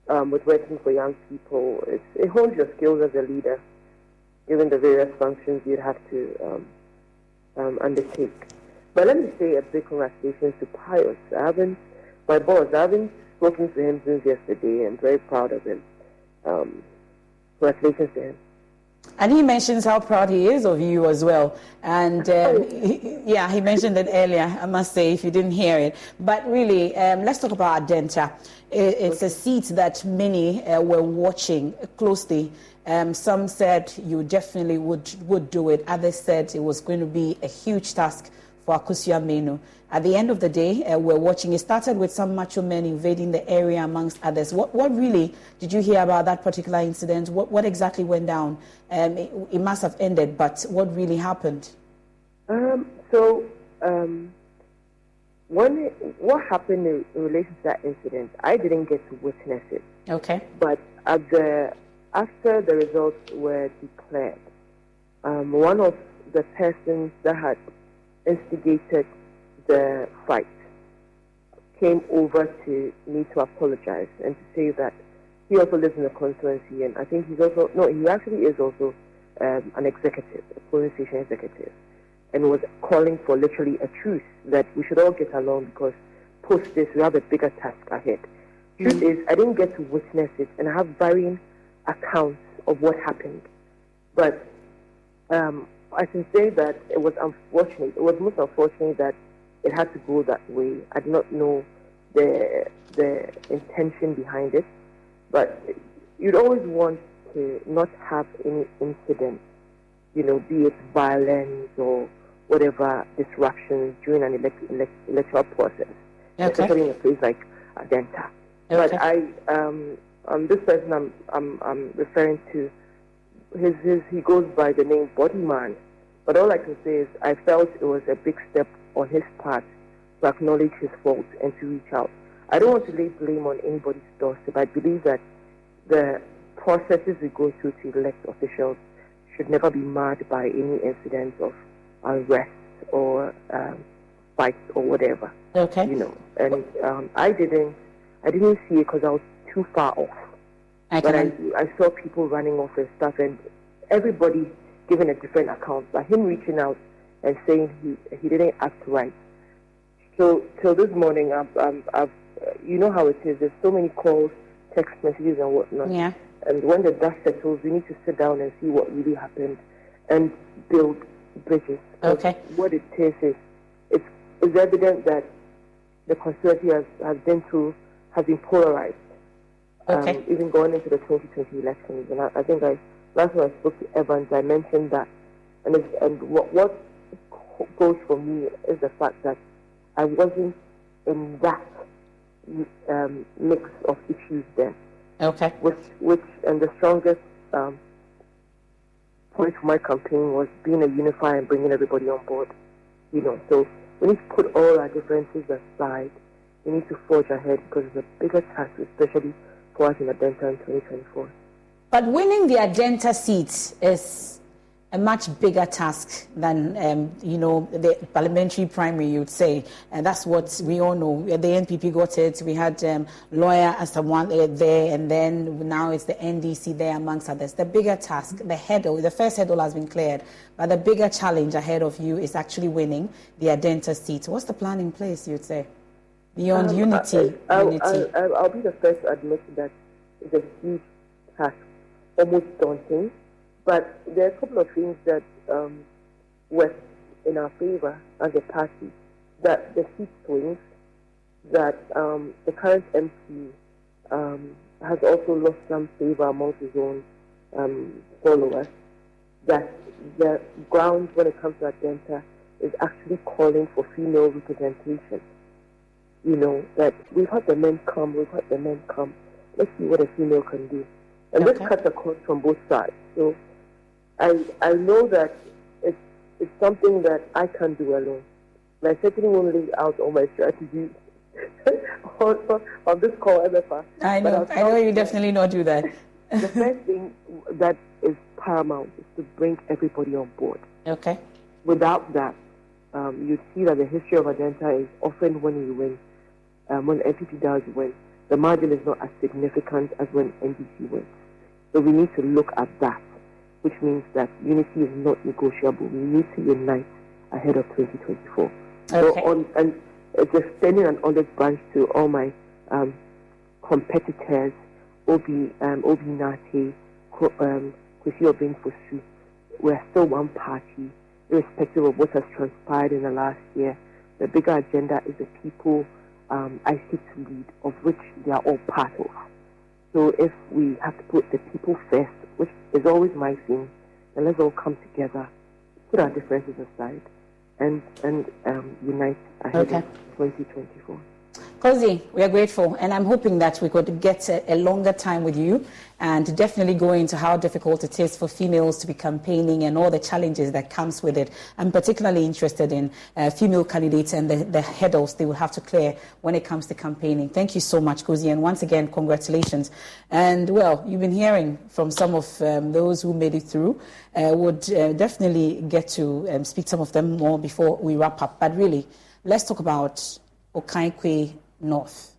with working for young people, it hones your skills as a leader, given the various functions you'd have to undertake. But let me say a big congratulations to Pius. My boss, I haven't spoken to him since yesterday. I'm very proud of him. Congratulations to him. And he mentions how proud he is of you as well. And he mentioned it earlier, I must say, if you didn't hear it. But really, let's talk about Adenta. It's a seat that many were watching closely. Some said you definitely would do it. Others said it was going to be a huge task for Akosua Menu. At the end of the day, we're watching. It started with some macho men invading the area, amongst others. What really did you hear about that particular incident? What exactly went down? It must have ended, but what really happened? What happened in relation to that incident, I didn't get to witness it. Okay. But after the results were declared, one of the persons that had instigated the fight came over to me to apologize and to say that he also lives in the constituency, and I think he actually is also an executive, a polling station executive, and was calling for literally a truce that we should all get along because post this we have a bigger task ahead. Truth is, I didn't get to witness it, and I have varying accounts of what happened. But I can say that it was unfortunate. It was most unfortunate that it had to go that way. I did not know the intention behind it. But you'd always want to not have any incident, be it violence or whatever disruptions during an electoral process, especially in a place like Adenta. Okay. But this person I'm referring to, he goes by the name Bodyman. But all I can say is I felt it was a big step on his part to acknowledge his fault and to reach out. I don't want to lay blame on anybody's doorstep. I believe that the processes we go through to elect officials should never be marred by any incidents of arrest or fights or whatever. Okay. And I didn't see it because I was too far off. But I saw people running off and stuff, and everybody giving a different account. But him reaching out and saying he didn't act right. So till this morning, I've you know how it is. There's so many calls, text messages, and whatnot. Yeah. And when the dust settles, we need to sit down and see what really happened and build bridges. Okay. What it is it's evident that the constituency has been polarized. Okay. Even going into the 2020 elections, and I think last time I spoke to Evans, I mentioned that, and what goes for me is the fact that I wasn't in that mix of issues then. Okay. Which and the strongest point of my campaign was being a unifier and bringing everybody on board. So we need to put all our differences aside. We need to forge ahead because it's a bigger task, especially for us in Adenta in 2024. But winning the Adenta seat is a much bigger task than, the parliamentary primary, you'd say. And that's what we all know. The NPP got it. We had lawyer as the one there, and then now it's the NDC there, amongst others. The bigger task, the first hurdle has been cleared, but the bigger challenge ahead of you is actually winning the Adenta seat. What's the plan in place, you'd say? Beyond unity. I'll be the first to admit that it's a huge task, almost daunting. But there are a couple of things that work in our favor as a party. That the seat swings, that the current MP has also lost some favor amongst his own followers, that the ground when it comes to Adenta is actually calling for female representation. That we've had the men come, let's see what a female can do. And this cuts across from both sides. So I know that it's something that I can't do alone. And I certainly won't lay out all my strategies on this call, MFA. I know you definitely not do that. The first thing that is paramount is to bring everybody on board. Okay. Without that, you see that the history of Adenta is often when we win, when NPP does win, the margin is not as significant as when NDC wins. So we need to look at that, which means that unity is not negotiable. We need to unite ahead of 2024. Okay. So and just extending an olive branch to all my competitors, Obi Nate, Kwesi Obeng-Fosu. We're still one party, irrespective of what has transpired in the last year. The bigger agenda is the people I seek to lead, of which they are all part of. So if we have to put the people first, which is always my thing, then let's all come together, put our differences aside, and unite ahead of 2024. Kosi, we are grateful, and I'm hoping that we could get a longer time with you and definitely go into how difficult it is for females to be campaigning and all the challenges that comes with it. I'm particularly interested in female candidates and the hurdles they will have to clear when it comes to campaigning. Thank you so much, Kosi, and once again, congratulations. And, well, you've been hearing from some of those who made it through. Would definitely get to speak to some of them more before we wrap up. But really, let's talk about Okaigwe North.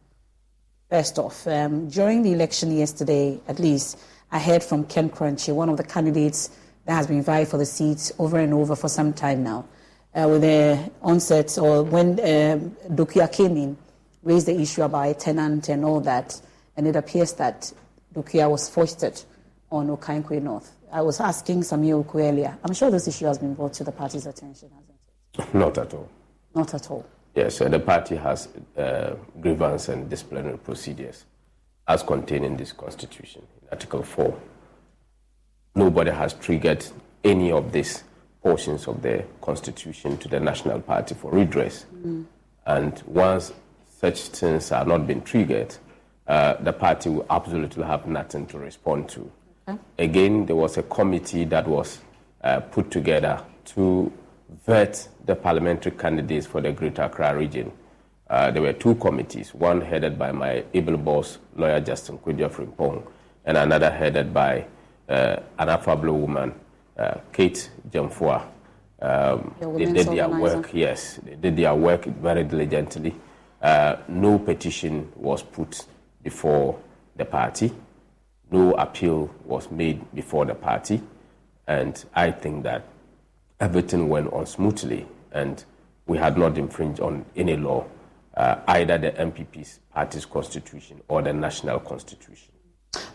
First off, during the election yesterday, at least, I heard from Ken Crunchy, one of the candidates that has been vying for the seats over and over for some time now. With the onset, or when Dokuya came in, raised the issue about a tenant and all that, and it appears that Dokuya was foisted on Okaigwe North. I was asking Samir Oku earlier. I'm sure this issue has been brought to the party's attention, hasn't it? Not at all. Not at all. Yes, the party has grievance and disciplinary procedures as contained in this constitution, in Article 4. Nobody has triggered any of these portions of the constitution to the National Party for redress. And once such things are not being triggered, the party will absolutely have nothing to respond to. Again, there was a committee that was put together to vet the parliamentary candidates for the Greater Accra region. There were two committees, one headed by my able boss, lawyer Justin Kwadwo Frimpong, and another headed by an affable woman, Kate Jamfua. They did their work, yes, they did their work very diligently. No petition was put before the party. No appeal was made before the party. And I think that everything went on smoothly, and we had not infringed on any law, either the MPP's party's constitution or the national constitution.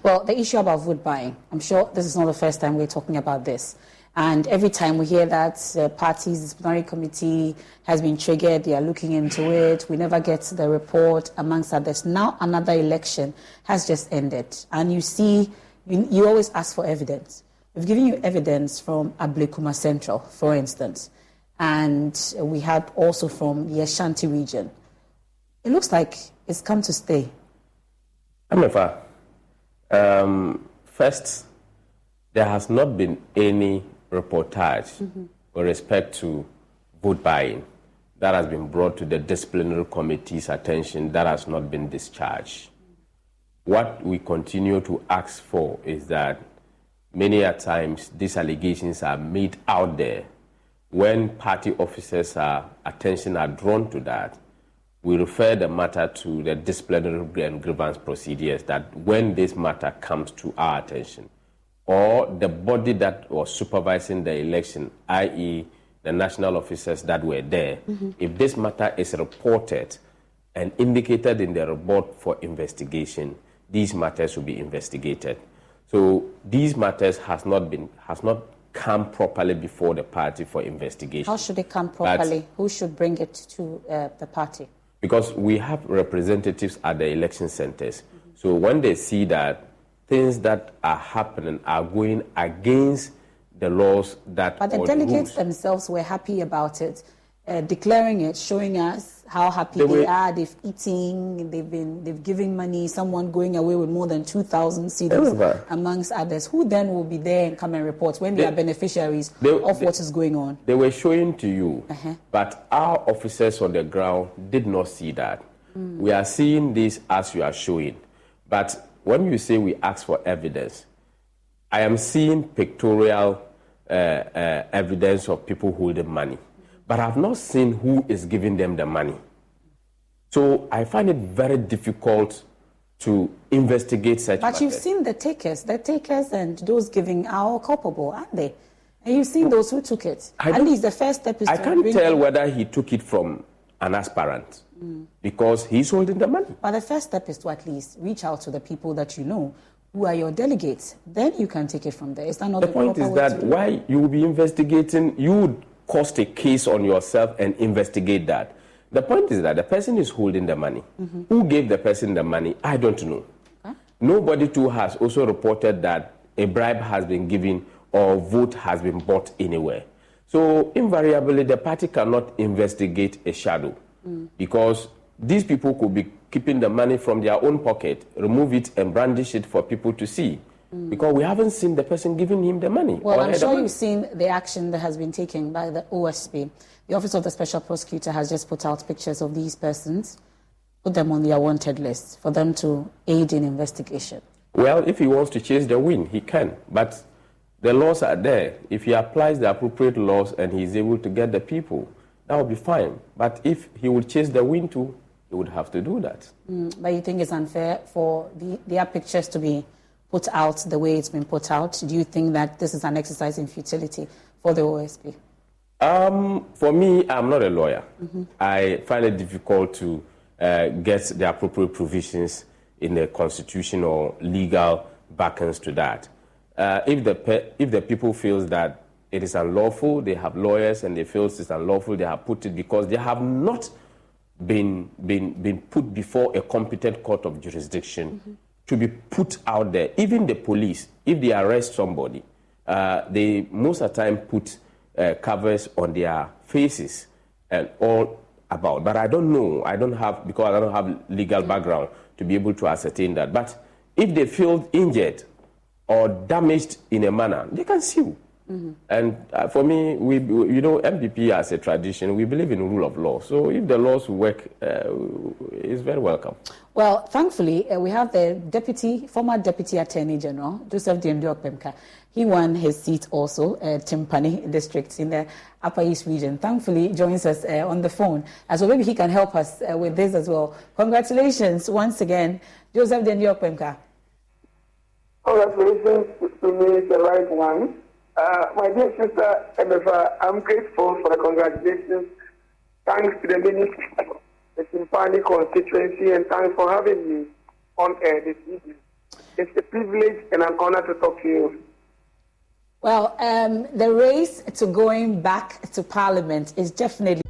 Well, the issue about vote buying, I'm sure this is not the first time we're talking about this. And every time we hear that party's disciplinary committee has been triggered, they are looking into it, we never get the report, amongst others. Now another election has just ended. And you see, you always ask for evidence. We've given you evidence from Ablekuma Central, for instance. And we had also from the Ashanti region. It looks like it's come to stay. MFA, first, there has not been any reportage with respect to vote buying that has been brought to the disciplinary committee's attention that has not been discharged. What we continue to ask for is that many a times these allegations are made out there. When party officers' attention are drawn to that, we refer the matter to the disciplinary and grievance procedures, that when this matter comes to our attention, or the body that was supervising the election, i.e. the national officers that were there, if this matter is reported and indicated in the report for investigation, these matters will be investigated. So these matters has not come properly before the party for investigation. How should it come properly? Who should bring it to the party? Because we have representatives at the election centers. So when they see that things that are happening are going against the laws that... But the delegates themselves were happy about it, declaring it, showing us how happy they are. They've eaten, they've given money, someone going away with more than 2,000 cedis, amongst others. Who then will be there and come and report when they are beneficiaries of what is going on? They were showing to you, but our officers on the ground did not see that. We are seeing this as you are showing. But when you say we ask for evidence, I am seeing pictorial evidence of people holding money, but I've not seen who is giving them the money. So I find it very difficult to investigate such matters. But you've seen the takers and those giving are all culpable, aren't they? And you've seen those who took it. At least the first step is I can't tell whether he took it from an aspirant because he's holding the money. But the first step is to at least reach out to the people that you know who are your delegates. Then you can take it from there. Is that not the point? Is that why you will be investigating? You would cost a case on yourself and investigate that. The point is that the person is holding the money. Who gave the person the money? I don't know. Nobody too has also reported that a bribe has been given or vote has been bought anywhere. So invariably, the party cannot investigate a shadow because these people could be keeping the money from their own pocket, remove it and brandish it for people to see. Because we haven't seen the person giving him the money. Well, I'm sure you've seen the action that has been taken by the OSP. The Office of the Special Prosecutor has just put out pictures of these persons, put them on their wanted list for them to aid in investigation. Well, if he wants to chase the wind, he can. But the laws are there. If he applies the appropriate laws and he's able to get the people, that will be fine. But if he would chase the wind too, he would have to do that. But you think it's unfair for their pictures to be put out the way it's been put out? Do you think that this is an exercise in futility for the OSP? For me, I'm not a lawyer. I find it difficult to get the appropriate provisions in the constitution or legal backings to that. If the people feel that it is unlawful, they have lawyers, and they feel it's unlawful, they have put it because they have not been put before a competent court of jurisdiction to be put out there. Even the police, if they arrest somebody, they most of the time put covers on their faces and all about. But I don't know. Because I don't have legal background to be able to ascertain that. But if they feel injured or damaged in a manner, they can sue. And for me, MPP as a tradition, we believe in rule of law. So if the laws work, it's very welcome. Well, thankfully, we have the former Deputy Attorney General, Joseph Diendio Okpemka. He won his seat also, Timpani District in the Upper East region. Thankfully, joins us on the phone. So maybe he can help us with this as well. Congratulations once again, Joseph Diendio Okpemka. Congratulations to me, is the right one. My dear sister Ebefa, I'm grateful for the congratulations. Thanks to the Minister of the Timpani constituency, and thanks for having me on air this evening. It's a privilege and an honor to talk to you. Well, the race to going back to Parliament is definitely...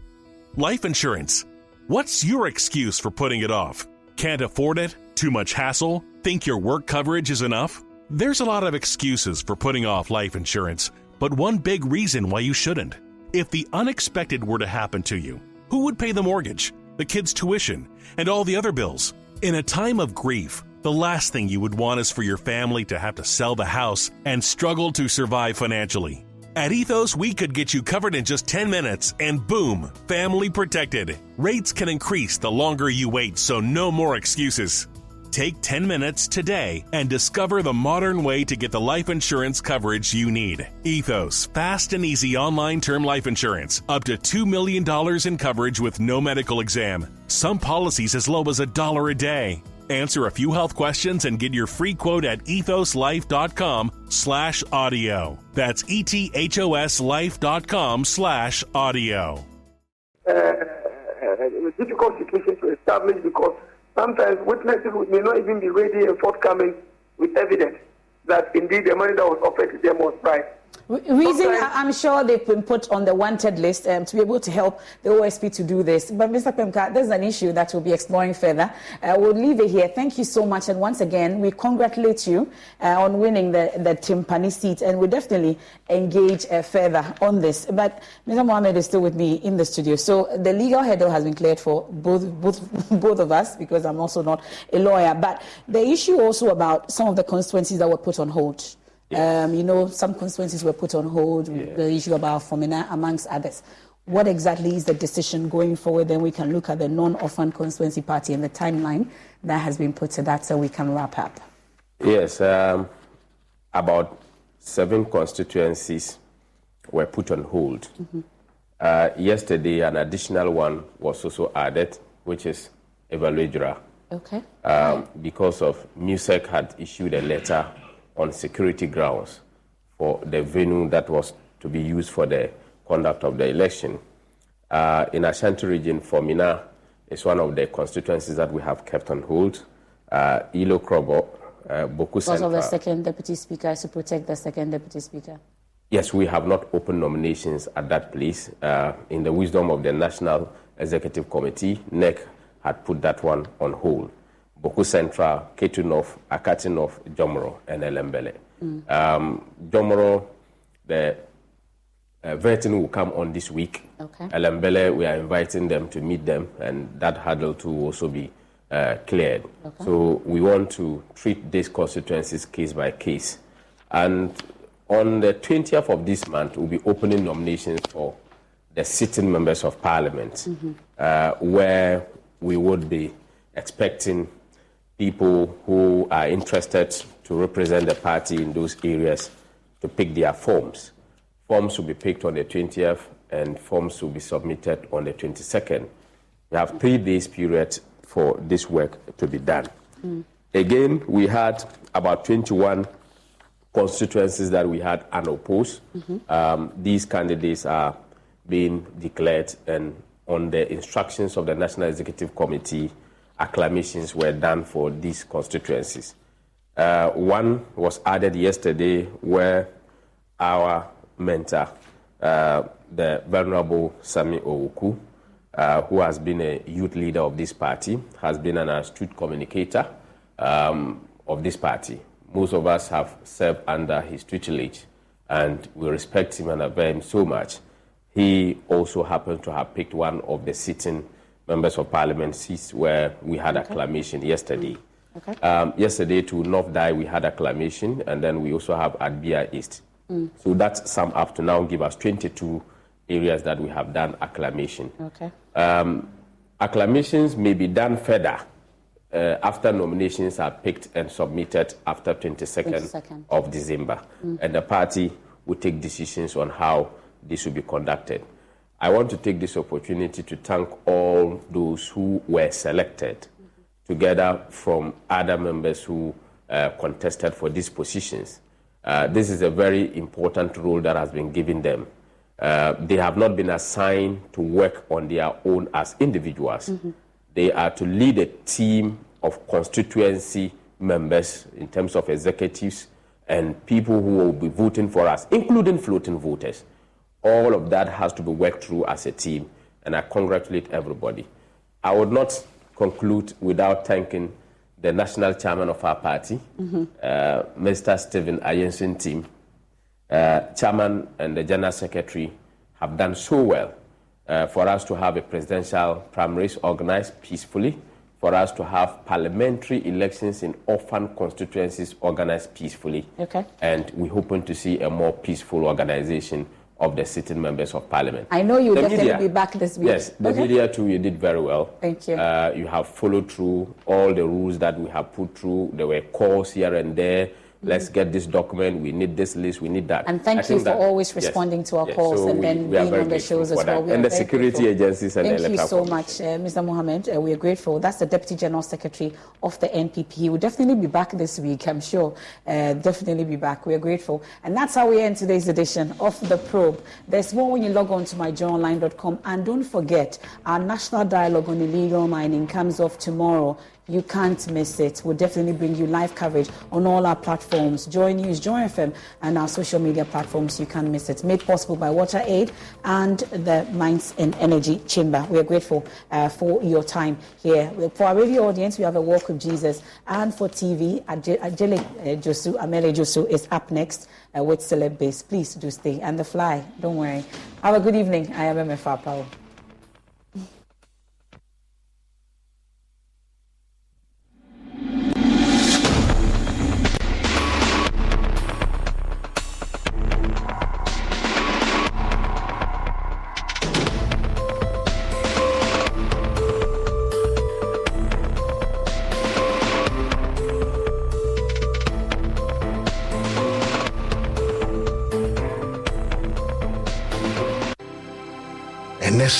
Life insurance. What's your excuse for putting it off? Can't afford it? Too much hassle? Think your work coverage is enough? There's a lot of excuses for putting off life insurance, but one big reason why you shouldn't. If the unexpected were to happen to you, who would pay the mortgage, the kids' tuition, and all the other bills? In a time of grief, The last thing you would want is for your family to have to sell the house and struggle to survive financially. At Ethos, we could get you covered in just 10 minutes and boom, family protected. Rates can increase the longer you wait, so no more excuses. Take 10 minutes today and discover the modern way to get the life insurance coverage you need. Ethos, fast and easy online term life insurance. Up to $2 million in coverage with no medical exam. Some policies as low as $1 a day. Answer a few health questions and get your free quote at ethoslife.com/audio. That's ethoslife.com/audio. Difficult situation to establish because sometimes witnesses may not even be ready and forthcoming with evidence that indeed the money that was offered to them was right. Reason, I'm sure they've been put on the wanted list to be able to help the OSP to do this. But Mr. Kpemka, there's an issue that we'll be exploring further. We'll leave it here. Thank you so much. And once again, we congratulate you on winning the Timpani seat. And we'll definitely engage further on this. But Mr. Mohammed is still with me in the studio. So the legal hurdle has been cleared for both of us, because I'm also not a lawyer. But the issue also about some of the constituencies that were put on hold. Yes. Some constituencies were put on hold, the issue about Fomena, amongst others. What exactly is the decision going forward? Then we can look at the non-orphan constituency party and the timeline that has been put to that, so we can wrap up. Yes, about 7 constituencies were put on hold. Mm-hmm. Yesterday, an additional one was also added, which is Evaluadra. Okay. Because of MUSEC had issued a letter on security grounds for the venue that was to be used for the conduct of the election. In Ashanti region, Fomena is one of the constituencies that we have kept on hold. Ilo Krobo, Boku Central. Because of the second deputy speaker, to protect the second deputy speaker? Yes, we have not opened nominations at that place. In the wisdom of the National Executive Committee, NEC had put that one on hold. Boku Central, Ketu North, Akati North, Jomoro, and Elembele. Jomoro, the vetting will come on this week. Okay. Elembele, we are inviting them to meet them, and that hurdle too will also be cleared. Okay. So we want to treat these constituencies case by case. And on the 20th of this month, we'll be opening nominations for the sitting members of parliament, where we would be expecting people who are interested to represent the party in those areas to pick their forms. Forms will be picked on the 20th and forms will be submitted on the 22nd. We have 3 days period for this work to be done. Again, we had about 21 constituencies that we had unopposed. These candidates are being declared, and on the instructions of the National Executive Committee, acclamations were done for these constituencies. One was added yesterday, where our mentor, the Venerable Sami Owuku, who has been a youth leader of this party, has been an astute communicator of this party. Most of us have served under his tutelage, and we respect him and admire him so much. He also happened to have picked one of the sitting members of parliament seats where we had acclamation yesterday. Yesterday to North Dai we had acclamation, and then we also have Adbia East. So that sum up to now give us 22 areas that we have done acclamation. Acclamations may be done further after nominations are picked and submitted after 22nd of December. And the party will take decisions on how this will be conducted. I want to take this opportunity to thank all those who were selected together from other members who contested for these positions. This is a very important role that has been given them. They have not been assigned to work on their own as individuals. They are to lead a team of constituency members in terms of executives and people who will be voting for us, including floating voters. All of that has to be worked through as a team, and I congratulate everybody. I would not conclude without thanking the national chairman of our party, Mr. Stephen Ayensin team. Chairman and the general secretary have done so well for us to have a presidential primaries organized peacefully, for us to have parliamentary elections in orphan constituencies organized peacefully. Okay. And we're hoping to see a more peaceful organization of the sitting members of parliament. I know you'll definitely be back this week. Yes, the media too, you did very well. Thank you. You have followed through all the rules that we have put through. There were calls here and there. Let's get this document. We need this list. We need that. And thank you for always responding to our calls and then being on the shows as well. And the security agencies and the electoral. Thank you so much, Mr. Mohammed. We are grateful. That's the Deputy General Secretary of the NPP. He will definitely be back this week, I'm sure. Definitely be back. We are grateful. And that's how we end today's edition of The Probe. There's more when you log on to myjournalline.com. And don't forget, our national dialogue on illegal mining comes off tomorrow. You can't miss it. We'll definitely bring you live coverage on all our platforms, Joy News, Joy FM, and our social media platforms. You can't miss it. Made possible by WaterAid and the Mines and Energy Chamber. We are grateful for your time here. For our radio audience, we have a Walk with Jesus. And for TV, Amele Josu is up next with Celeb Base. Please do stay. And The Fly, don't worry. Have a good evening. I am MFA Powell.